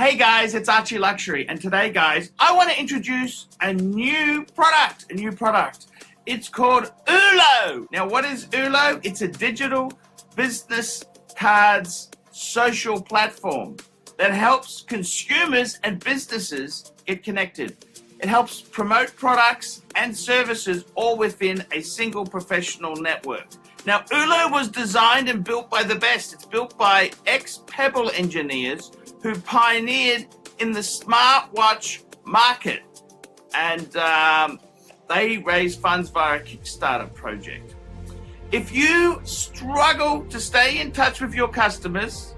Hey guys, it's ArchieLuxury, and today guys, I want to introduce a new product. It's called Ulo. Now what is Ulo? It's a digital business cards social platform that helps consumers and businesses get connected. It helps promote products and services all within a single professional network. Now, Ulo was designed and built by the best. It's built by ex-Pebble engineers who pioneered in the smartwatch market. And they raised funds via a Kickstarter project. If you struggle to stay in touch with your customers,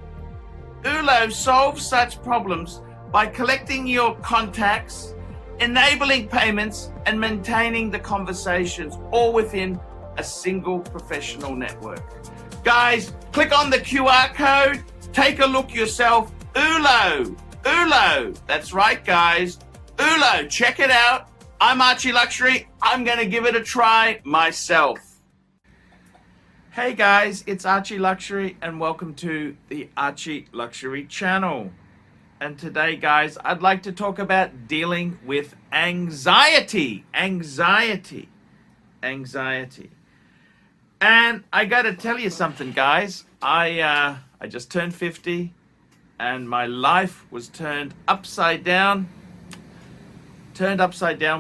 Ulo solves such problems by collecting your contacts, enabling payments, and maintaining the conversations all within a single professional network. Guys, click on the QR code, take a look yourself. Ulo, that's right guys, Ulo, check it out. I'm ArchieLuxury, I'm gonna give it a try myself. Hey guys, it's ArchieLuxury and welcome to the ArchieLuxury channel. And today guys, I'd like to talk about dealing with anxiety. And I gotta tell you something guys, I just turned 50 and my life was turned upside down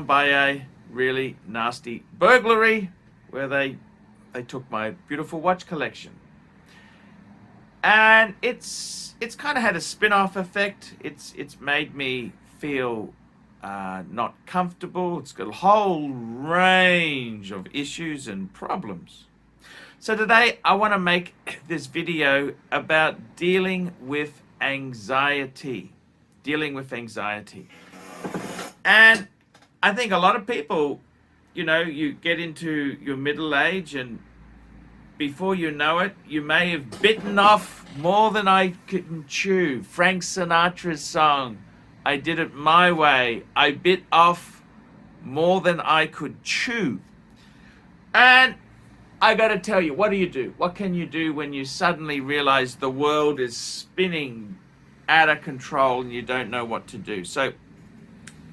by a really nasty burglary where they took my beautiful watch collection. And it's kind of had a spin-off effect. It's made me feel not comfortable. It's got a whole range of issues and problems. So today I want to make this video about dealing with anxiety. And I think a lot of people, you know, you get into your middle age and before you know it, you may have bitten off more than I can chew. Frank Sinatra's song, I Did It My Way. I bit off more than I could chew. And I gotta tell you, what do you do? What can you do when you suddenly realize the world is spinning out of control and you don't know what to do? So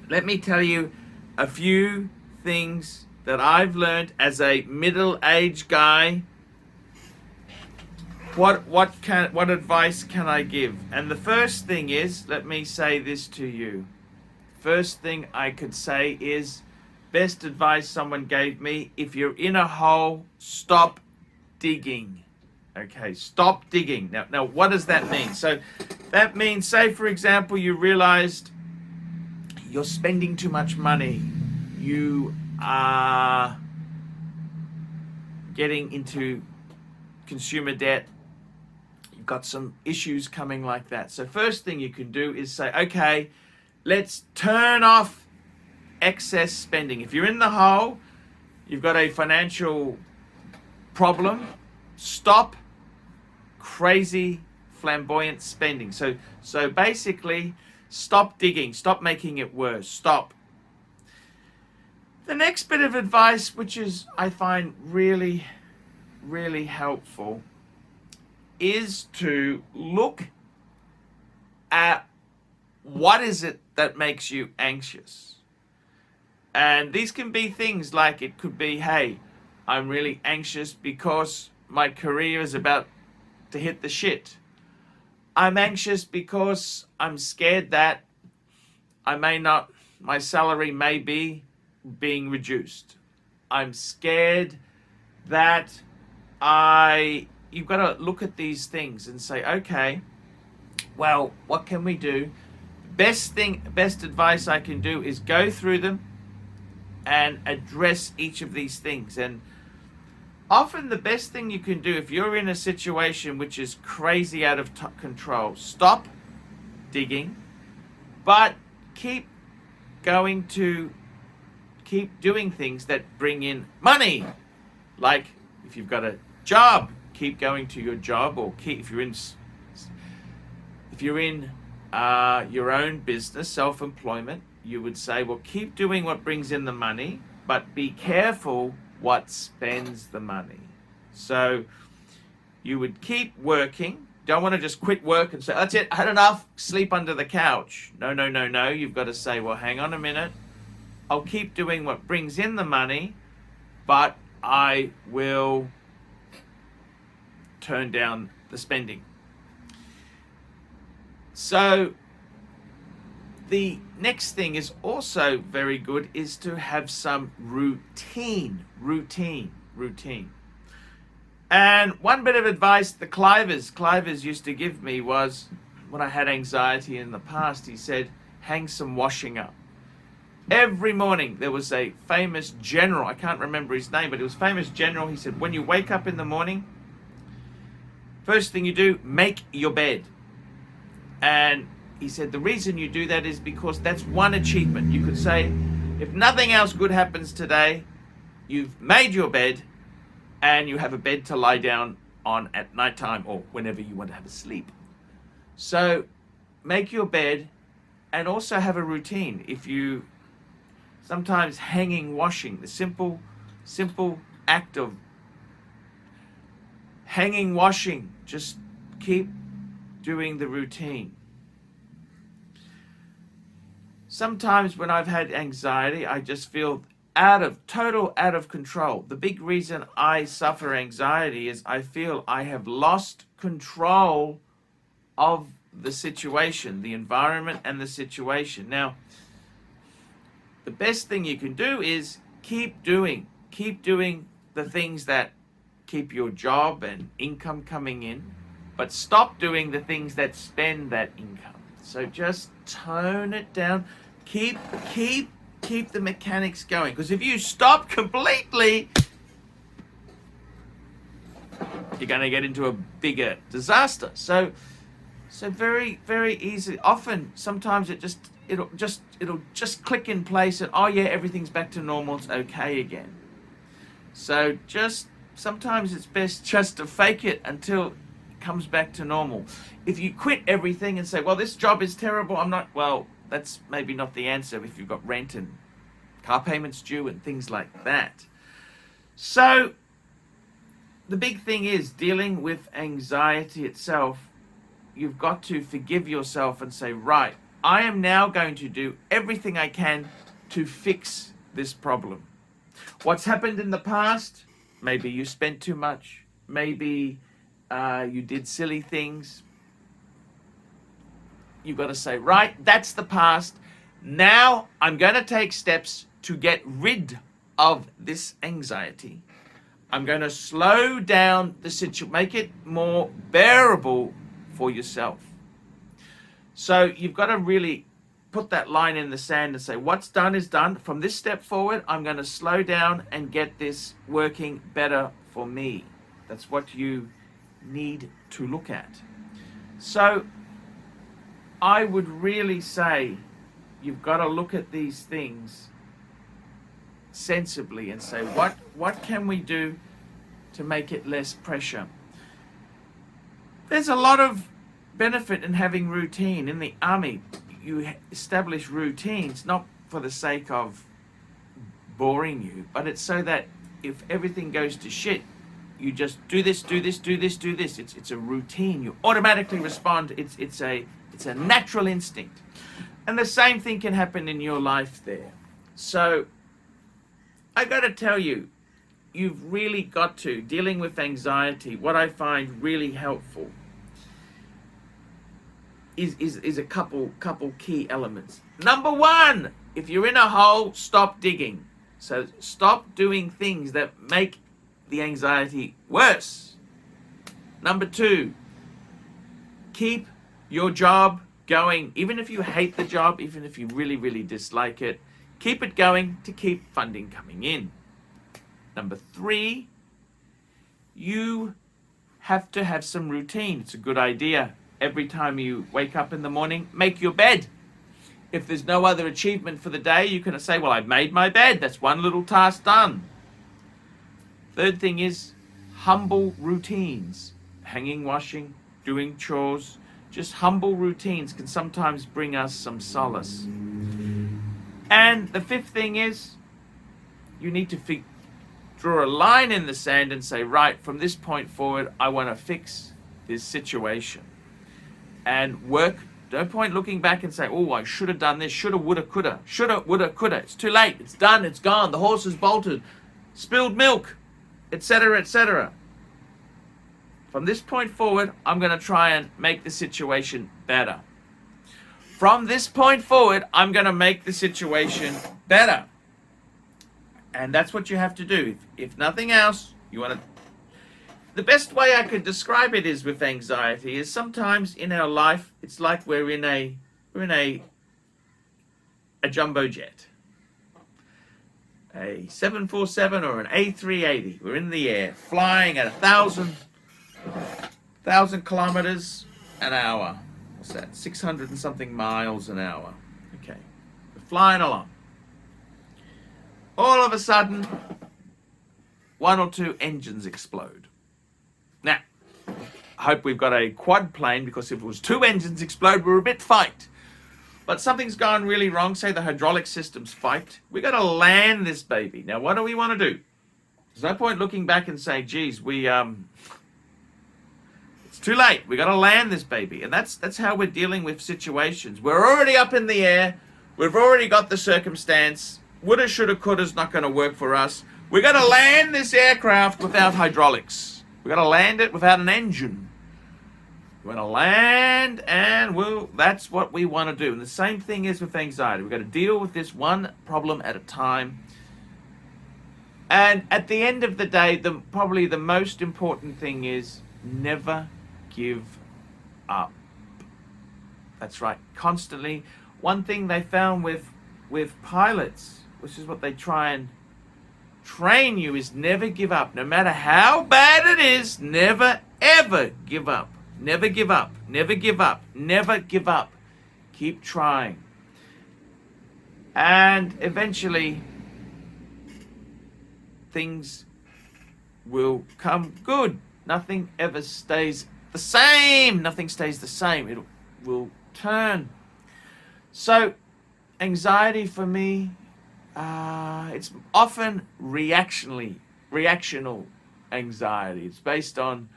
let me tell you a few things that I've learned as a middle-aged guy. What advice can I give? And the first thing is, let me say this to you. First thing I could say is, best advice someone gave me, if you're in a hole, stop digging. Okay, stop digging. Now what does that mean? So that means, say for example, you realized you're spending too much money. You are getting into consumer debt. You've got some issues coming like that. So first thing you can do is say, okay, let's turn off excess spending. If you're in the hole, you've got a financial problem, stop crazy flamboyant spending. So basically, stop digging, stop making it worse, stop. The next bit of advice, which is I find really helpful, is to look at what is it that makes you anxious. And these can be things like, it could be, hey, I'm really anxious because my career is about to hit the shit. I'm anxious because I'm scared that my salary may be being reduced. I'm scared that you've got to look at these things and say, okay, well, what can we do? Best advice I can do is go through them and address each of these things. And often the best thing you can do if you're in a situation which is crazy out of control, stop digging, but keep doing things that bring in money. Like if you've got a job, keep going to your job, or if you're in your own business, self-employment, you would say, well, keep doing what brings in the money, but be careful what spends the money. So you would keep working, don't want to just quit work and say, that's it, I had enough, sleep under the couch. No, no, no, no. You've got to say, well, hang on a minute. I'll keep doing what brings in the money, but I will turn down the spending. So the next thing is also very good, is to have some routine. And one bit of advice the Clivers used to give me was, when I had anxiety in the past, he said, hang some washing up. Every morning there was a famous general, I can't remember his name, but it was a famous general. He said, when you wake up in the morning, first thing you do, make your bed. And he said the reason you do that is because that's one achievement. You could say, if nothing else good happens today, you've made your bed and you have a bed to lie down on at nighttime or whenever you want to have a sleep. So make your bed and also have a routine. If you sometimes hanging washing, the simple act of hanging washing, just keep doing the routine. Sometimes when I've had anxiety, I just feel out of control. The big reason I suffer anxiety is I feel I have lost control of the situation, the environment and the situation. Now, the best thing you can do is keep doing the things that keep your job and income coming in, but stop doing the things that spend that income. So just tone it down. Keep the mechanics going, because if you stop completely, you're going to get into a bigger disaster. So very, very easy. Often, sometimes it'll just click in place, and oh yeah, everything's back to normal. It's okay again. So sometimes it's best just to fake it until it comes back to normal. If you quit everything and say, well, this job is terrible, that's maybe not the answer if you've got rent and car payments due and things like that. So the big thing is dealing with anxiety itself. You've got to forgive yourself and say, right, I am now going to do everything I can to fix this problem. What's happened in the past? Maybe you spent too much. Maybe you did silly things. You've got to say, right, that's the past. Now I'm going to take steps to get rid of this anxiety. I'm going to slow down the situation, make it more bearable for yourself. So you've got to really put that line in the sand and say, what's done is done. From this step forward, I'm going to slow down and get this working better for me. That's what you need to look at. So I would really say you've got to look at these things sensibly and say, what can we do to make it less pressure? There's a lot of benefit in having routine. In the army, you establish routines not for the sake of boring you, but it's so that if everything goes to shit, you just do this. It's a routine. You automatically respond. It's a natural instinct. And the same thing can happen in your life there. So I got to tell you, you've really got to, dealing with anxiety, what I find really helpful is a couple key elements. Number one, if you're in a hole, stop digging. So stop doing things that make the anxiety worse. Number two, keep your job going. Even if you hate the job, even if you really, really dislike it, keep it going to keep funding coming in. Number three, you have to have some routine. It's a good idea. Every time you wake up in the morning, make your bed. If there's no other achievement for the day, you can say, well, I've made my bed. That's one little task done. Third thing is humble routines. Hanging, washing, doing chores. Just humble routines can sometimes bring us some solace. And the fifth thing is you need to draw a line in the sand and say, right, from this point forward, I want to fix this situation and work. No point looking back and say, oh, I should have done this, shoulda, woulda, coulda, shoulda, woulda, coulda. It's too late. It's done. It's gone. The horse is bolted. Spilled milk, etc., etc. From this point forward, I'm going to try and make the situation better. From this point forward, I'm going to make the situation better. And that's what you have to do. If nothing else, you want to... The best way I could describe it is with anxiety is sometimes in our life, it's like we're in a jumbo jet. A 747 or an A380. We're in the air, flying at 1,000 kilometers an hour. What's that? 600 and something miles an hour. Okay. We're flying along. All of a sudden, one or two engines explode. Now, I hope we've got a quad plane, because if it was two engines explode, we're a bit fight. But something's gone really wrong. Say the hydraulic system's fight. We got to land this baby. Now, what do we want to do? There's no point looking back and saying, geez, it's too late. We got to land this baby. And that's how we're dealing with situations. We're already up in the air. We've already got the circumstance. Woulda, shoulda, coulda's not going to work for us. We got to land this aircraft without hydraulics. We got to land it without an engine. We're going to land, and that's what we want to do. And the same thing is with anxiety. We've got to deal with this one problem at a time. And at the end of the day, probably the most important thing is never give up. That's right. Constantly. One thing they found with pilots, which is what they try and train you, is never give up. No matter how bad it is, never ever give up. Never give up. Never give up. Never give up. Keep trying. And eventually, things will come good. Nothing ever stays the same. Nothing stays the same. It will turn. So, anxiety for me, it's often reactional anxiety. It's based on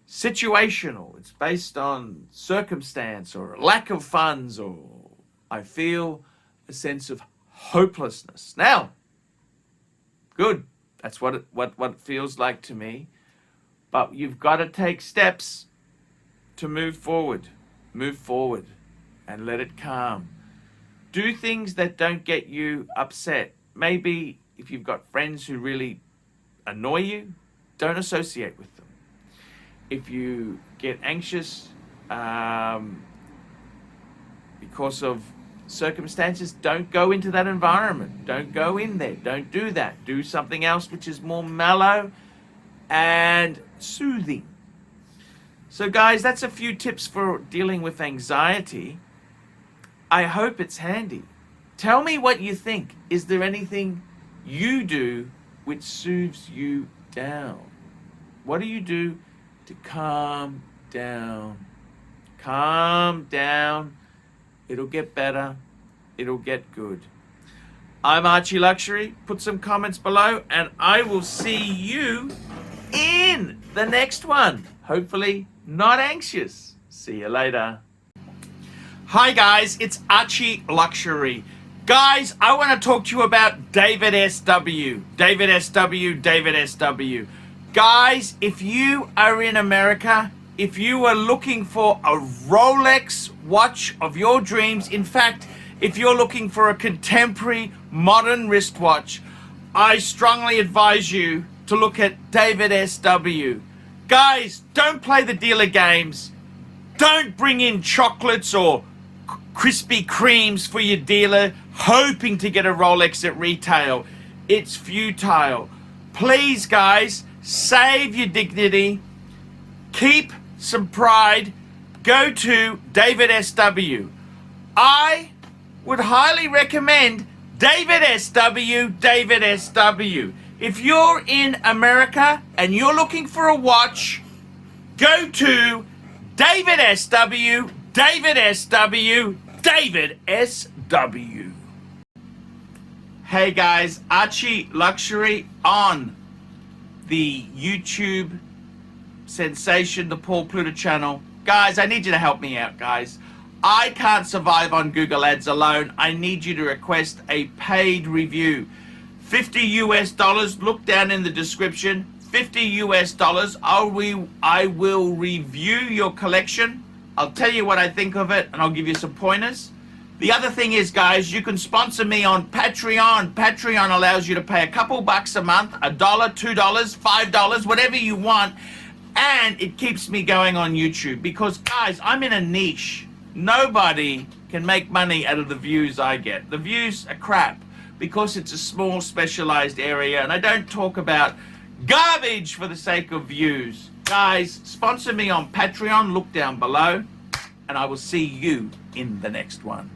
situational. It's based on circumstance or lack of funds, or I feel a sense of hopelessness. Now, good. That's what it feels like to me. But you've got to take steps to move forward. Move forward and let it calm. Do things that don't get you upset. Maybe if you've got friends who really annoy you, don't associate with them. If you get anxious because of circumstances, don't go into that environment. Don't go in there. Don't do that. Do something else which is more mellow and soothing. So guys, that's a few tips for dealing with anxiety. I hope it's handy. Tell me what you think. Is there anything you do which soothes you down? What do you do to calm down? Calm down. It'll get better. It'll get good. I'm ArchieLuxury. Put some comments below, and I will see you in the next one. Hopefully not anxious. See you later. Hi guys, it's ArchieLuxury. Guys, I want to talk to you about David SW. David SW, David SW. Guys, if you are in America, if you are looking for a Rolex watch of your dreams, in fact, if you're looking for a contemporary modern wristwatch, I strongly advise you to look at David SW. Guys, don't play the dealer games. Don't bring in chocolates or Krispy Kremes for your dealer hoping to get a Rolex at retail. It's futile. Please, guys, save your dignity. Keep some pride. Go to David SW. I would highly recommend David SW, David SW. If you're in America and you're looking for a watch, go to David SW, David SW, David SW. Hey guys, ArchieLuxury on the YouTube sensation, the Paul Pluta channel. Guys, I need you to help me out, guys. I can't survive on Google Ads alone. I need you to request a paid review. $50 US. Look down in the description. $50 US. I will review your collection. I'll tell you what I think of it, and I'll give you some pointers. The other thing is, guys, you can sponsor me on Patreon. Patreon allows you to pay a couple bucks a month, $1, $2, $5, whatever you want, and it keeps me going on YouTube because, guys, I'm in a niche. Nobody can make money out of the views I get. The views are crap because it's a small specialized area, and I don't talk about garbage for the sake of views. Guys, sponsor me on Patreon. Look down below, and I will see you in the next one.